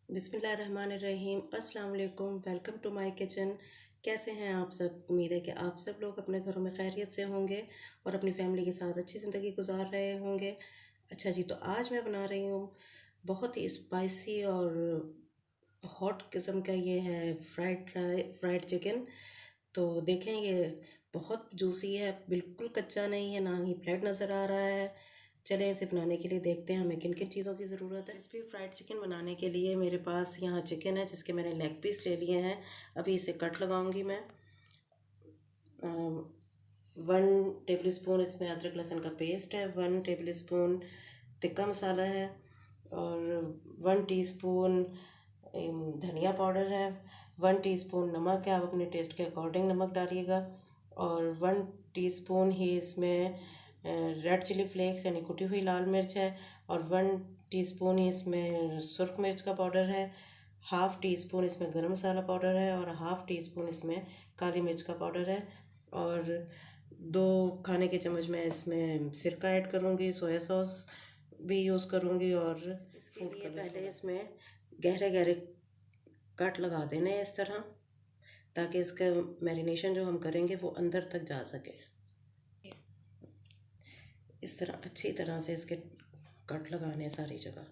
बिस्मिल्लाहिर्रहमानिर्रहीम। अस्सलाम वालेकुम। Welcome to my kitchen. कैसे हैं आप सब? उम्मीद है कि आप सब लोग अपने घरों में खैरियत से होंगे और अपनी फैमिली के साथ अच्छी ज़िंदगी गुजार रहे होंगे। अच्छा जी, तो आज मैं बना रही हूँ बहुत ही स्पाइसी और हॉट किस्म का, ये है फ्राइड चिकन। तो देखें, ये बहुत जूसी है, बिल्कुल कच्चा नहीं है, ना ही ब्लड नज़र आ रहा है। चलें इसे बनाने के लिए देखते हैं हमें किन किन चीज़ों की ज़रूरत है। क्रिस्पी फ्राइड चिकन बनाने के लिए मेरे पास यहाँ चिकन है जिसके मैंने लेग पीस ले लिए हैं। अभी इसे कट लगाऊंगी मैं। 1 टेबल स्पून इसमें अदरक लहसुन का पेस्ट है, 1 टेबल स्पून तिक्का मसाला है, और 1 टीस्पून धनिया पाउडर है, 1 टीस्पून नमक है। आप अपने टेस्ट के अकॉर्डिंग नमक डालिएगा। और 1 टीस्पून ही इसमें रेड चिली फ्लेक्स यानी कुटी हुई लाल मिर्च है, और 1 टीस्पून ही इसमें सुरख मिर्च का पाउडर है, 1/2 टीस्पून इसमें गरम मसाला पाउडर है, और 1/2 टीस्पून इसमें काली मिर्च का पाउडर है। और 2 खाने के चम्मच मैं इसमें सिरका ऐड करूँगी, सोया सॉस भी यूज़ करूँगी। और इसके लिए पहले इसमें गहरे गहरे कट लगा देने हैं इस तरह, ताकि इसका मैरिनेशन जो हम करेंगे वो अंदर तक जा सके। इस तरह अच्छी तरह से इसके कट लगाने सारी जगह।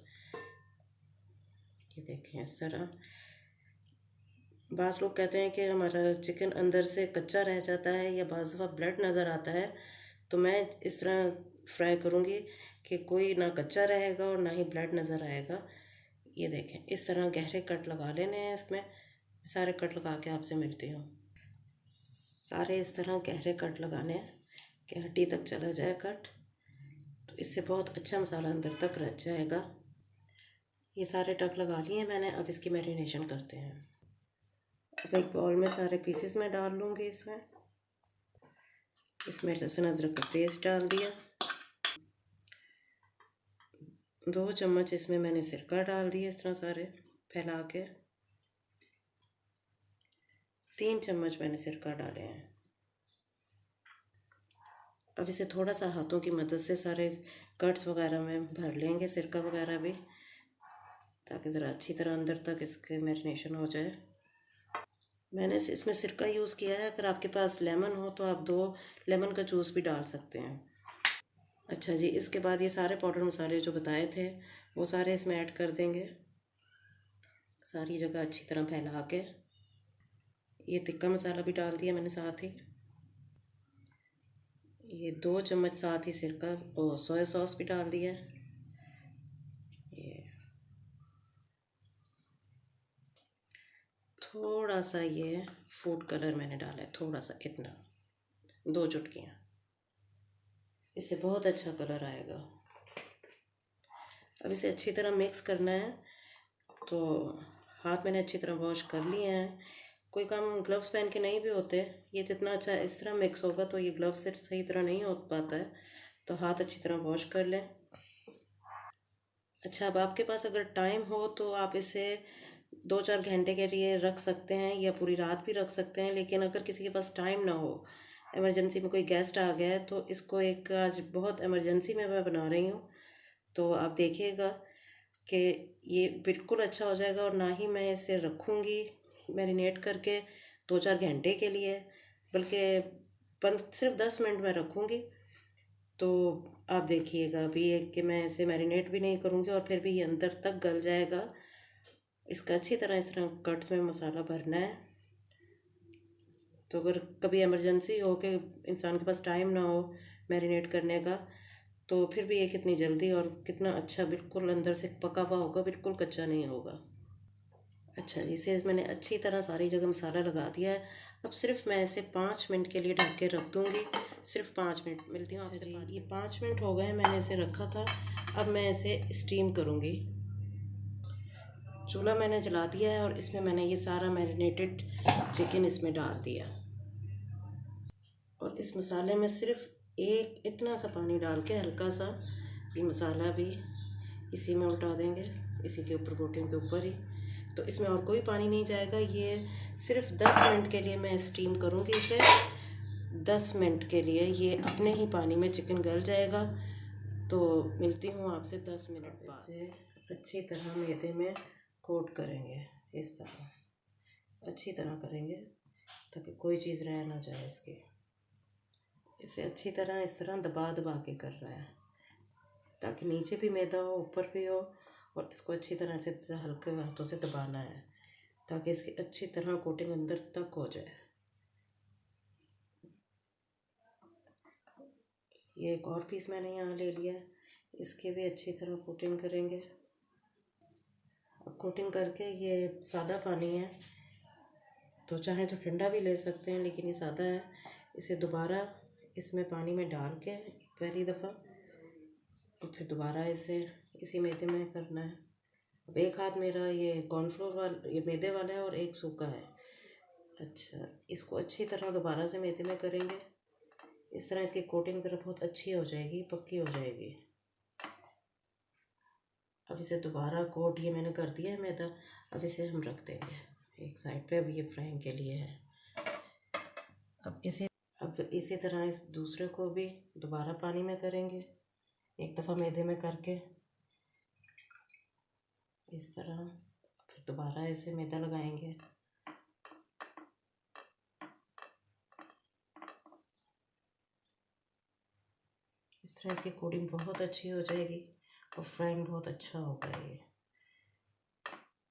ये देखें इस तरह। बाज़ लोग कहते हैं कि हमारा चिकन अंदर से कच्चा रह जाता है या बाज़ दफ़ा ब्लड नज़र आता है, तो मैं इस तरह फ्राई करूँगी कि कोई ना कच्चा रहेगा और ना ही ब्लड नज़र आएगा। ये देखें, इस तरह गहरे कट लगा लेने हैं इसमें। सारे कट लगा के आपसे मिलती हूँ। सारे इस तरह गहरे कट लगाने हैं कि हड्डी तक चला जाए कट, तो इससे बहुत अच्छा मसाला अंदर तक रच जाएगा। ये सारे टक लगा लिए मैंने। अब इसकी मैरिनेशन करते हैं। अब एक बाउल में सारे पीसेस मैं डाल लूँगी। इसमें लहसुन अदरक का पेस्ट डाल दिया, 2 चम्मच इसमें मैंने सिरका डाल दिया इस तरह सारे फैला के। 3 चम्मच मैंने सिरका डाले हैं। अब इसे थोड़ा सा हाथों की मदद से सारे कट्स वगैरह में भर लेंगे, सिरका वगैरह भी, ताकि ज़रा अच्छी तरह अंदर तक इसके मैरिनेशन हो जाए। मैंने इसमें सिरका यूज़ किया है। अगर आपके पास लेमन हो तो आप 2 लेमन का जूस भी डाल सकते हैं। अच्छा जी, इसके बाद ये सारे पाउडर मसाले जो बताए थे वो सारे इसमें ऐड कर देंगे, सारी जगह अच्छी तरह फैला के। ये तिक्का मसाला भी डाल दिया मैंने साथ ही। ये 2 चम्मच साथ ही सिरका और सोया सॉस भी डाल दिया। ये थोड़ा सा ये फूड कलर मैंने डाला है, थोड़ा सा, इतना 2 चुटकियाँ। इससे बहुत अच्छा कलर आएगा। अब इसे अच्छी तरह मिक्स करना है। तो हाथ मैंने अच्छी तरह वॉश कर लिए हैं। कोई काम ग्लव्स पहन के नहीं भी होते। ये जितना अच्छा इस तरह मिक्स होगा तो ये ग्लव्स से सही तरह नहीं हो पाता है, तो हाथ अच्छी तरह वॉश कर लें। अच्छा, अब आपके पास अगर टाइम हो तो आप इसे 2-4 घंटे के लिए रख सकते हैं या पूरी रात भी रख सकते हैं। लेकिन अगर किसी के पास टाइम ना हो, इमरजेंसी में कोई गेस्ट आ गया है, तो इसको एक आज बहुत इमरजेंसी में मैं बना रही हूँ, तो आप देखिएगा कि ये बिल्कुल अच्छा हो जाएगा। और ना ही मैं इसे रखूँगी मैरिनेट करके 2-4 घंटे के लिए, बल्कि सिर्फ 10 मिनट में रखूँगी। तो आप देखिएगा अभी ये कि मैं इसे मैरिनेट भी नहीं करूँगी और फिर भी ये अंदर तक गल जाएगा। इसका अच्छी तरह इस तरह कट्स में मसाला भरना है। तो अगर कभी इमरजेंसी हो कि इंसान के पास टाइम ना हो मैरिनेट करने का, तो फिर भी ये कितनी जल्दी और कितना अच्छा बिल्कुल अंदर से पका हुआ होगा, बिल्कुल कच्चा नहीं होगा। अच्छा, इसे मैंने अच्छी तरह सारी जगह मसाला लगा दिया है। अब सिर्फ मैं इसे 5 मिनट के लिए ढक के रख दूँगी। सिर्फ 5 मिनट। मिलती हूँ आपसे। ये 5 मिनट हो गए मैंने इसे रखा था। अब मैं इसे स्टीम करूँगी। चूल्हा मैंने जला दिया है और इसमें मैंने ये सारा मैरिनेटेड चिकन इसमें डाल दिया, और इस मसाले में सिर्फ एक इतना सा पानी डाल के हल्का सा ये मसाला भी इसी में उल्टा देंगे, इसी के ऊपर, बोटियों के ऊपर ही। तो इसमें और कोई पानी नहीं जाएगा। ये सिर्फ 10 मिनट के लिए मैं स्टीम करूँगी इसे। 10 मिनट के लिए ये अपने ही पानी में चिकन गल जाएगा। तो मिलती हूँ आपसे 10 मिनट बाद। इसे अच्छी तरह मैदे में कोट करेंगे। इस तरह अच्छी तरह करेंगे ताकि कोई चीज़ रह ना जाए इसकी। इसे अच्छी तरह इस तरह दबा दबा के कर रहा है ताकि नीचे भी मैदा हो ऊपर भी हो, और इसको अच्छी तरह से हल्के हाथों से दबाना है ताकि इसकी अच्छी तरह कोटिंग अंदर तक हो जाए। ये एक और पीस मैंने यहाँ ले लिया है, इसके भी अच्छी तरह कोटिंग करेंगे। अब कोटिंग करके, ये सादा पानी है तो चाहे तो ठंडा भी ले सकते हैं, लेकिन ये सादा है। इसे दोबारा इसमें पानी में डाल के पहली दफ़ा, और फिर दोबारा इसे इसी मैदे में करना है। अब एक हाथ मेरा ये कॉर्नफ्लोर वाला, ये मैदे वाला है, और एक सूखा है। अच्छा, इसको अच्छी तरह दोबारा से मैदे में करेंगे। इस तरह इसकी कोटिंग ज़रा बहुत अच्छी हो जाएगी, पक्की हो जाएगी। अब इसे दोबारा कोट ये मैंने कर दिया है मैदा। अब इसे हम रख देंगे एक साइड पे। अब ये फ्राइंग के लिए है। अब इसी तरह इस दूसरे को भी दोबारा पानी में करेंगे, एक दफ़ा मैदे में करके इस तरह। फिर दोबारा इसे मैदा लगाएंगे। इस तरह इसकी कोटिंग बहुत अच्छी हो जाएगी और फ्राइंग बहुत अच्छा होगा ये।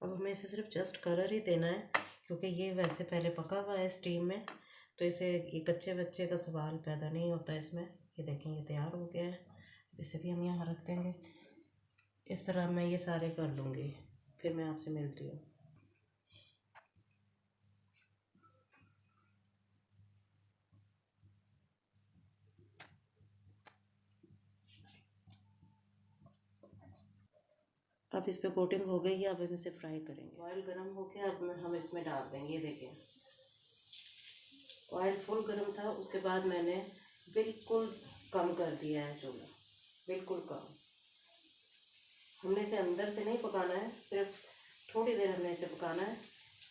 अब हमें इसे सिर्फ जस्ट कलर ही देना है, क्योंकि ये वैसे पहले पका हुआ है स्टीम में, तो इसे ये कच्चे बच्चे का सवाल पैदा नहीं होता इसमें। ये देखें, ये तैयार हो गया है। इसे भी हम यहाँ रख देंगे। इस तरह मैं ये सारे कर लूँगी, फिर मैं आपसे मिलती हूँ। अब इस पर कोटिंग हो गई है। अब हम इसे फ्राई करेंगे। ऑयल गर्म हो गया, अब हम इसमें डाल देंगे। ये देखें, ऑयल फुल गर्म था, उसके बाद मैंने बिल्कुल कम कर दिया है चूल्हा, बिल्कुल कम। हमने इसे अंदर से नहीं पकाना है, सिर्फ थोड़ी देर हमने इसे पकाना है,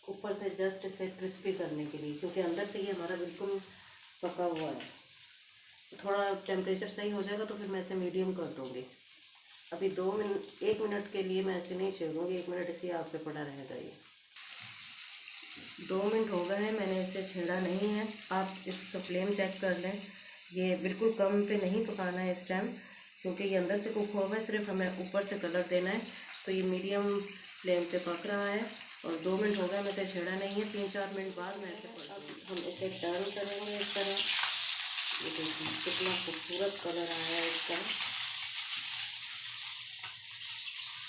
ऊपर से जस्ट इसे क्रिस्पी करने के लिए, क्योंकि अंदर से ये हमारा बिल्कुल पका हुआ है। थोड़ा टेम्परेचर सही हो जाएगा तो फिर मैं इसे मीडियम कर दूँगी। अभी 1 मिनट के लिए मैं ऐसे नहीं छेड़ूँगी, 1 मिनट इसी आग पे पड़ा रहेगा। ये 2 मिनट हो गए हैं, मैंने इसे छेड़ा नहीं है। आप इसका फ्लेम चेक कर लें, ये बिल्कुल कम पे नहीं पकाना है इस टाइम, क्योंकि ये अंदर से कुक हो गया, सिर्फ हमें ऊपर से कलर देना है। तो ये मीडियम फ्लेम पे पक रहा है और 2 मिनट हो गए, मैं इसे छेड़ा नहीं है। 3-4 मिनट बाद मैं इसे हम इसे टर्न करेंगे इस तरह। ये देखिए कितना खूबसूरत कलर आया है इसका।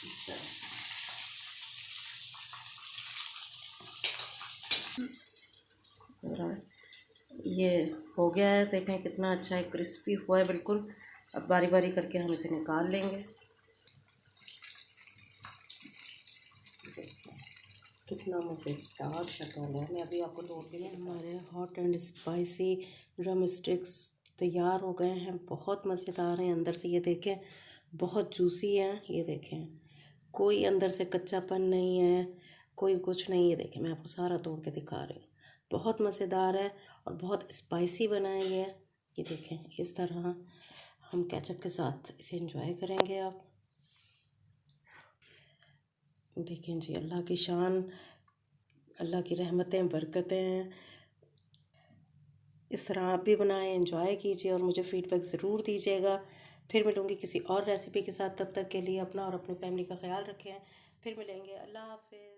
इस तरह ये हो गया है। देखें कितना अच्छा है, क्रिस्पी हुआ है बिल्कुल। अब बारी बारी करके हम इसे निकाल लेंगे। कितना मज़ेदार शक्ल है। मैं अभी आपको तोड़ के हमारे hot and spicy drum sticks तैयार हो गए हैं। बहुत मज़ेदार हैं अंदर से। ये देखें, बहुत जूसी हैं। ये देखें, कोई अंदर से कच्चापन नहीं है, कोई कुछ नहीं। ये देखें, मैं आपको सारा तोड़ के दिखा रही हूँ। बहुत मज़ेदार है और बहुत स्पाइसी बना है ये। ये देखें, इस तरह हम केचप के साथ इसे एंजॉय करेंगे। आप देखें जी, अल्लाह की शान, अल्लाह की रहमतें, बरकतें हैं। इस तरह आप भी बनाएं, एंजॉय कीजिए और मुझे फ़ीडबैक ज़रूर दीजिएगा। फिर मिलूँगी किसी और रेसिपी के साथ। तब तक के लिए अपना और अपनी फैमिली का ख्याल रखें। फिर मिलेंगे। अल्लाह हाफ़िज़।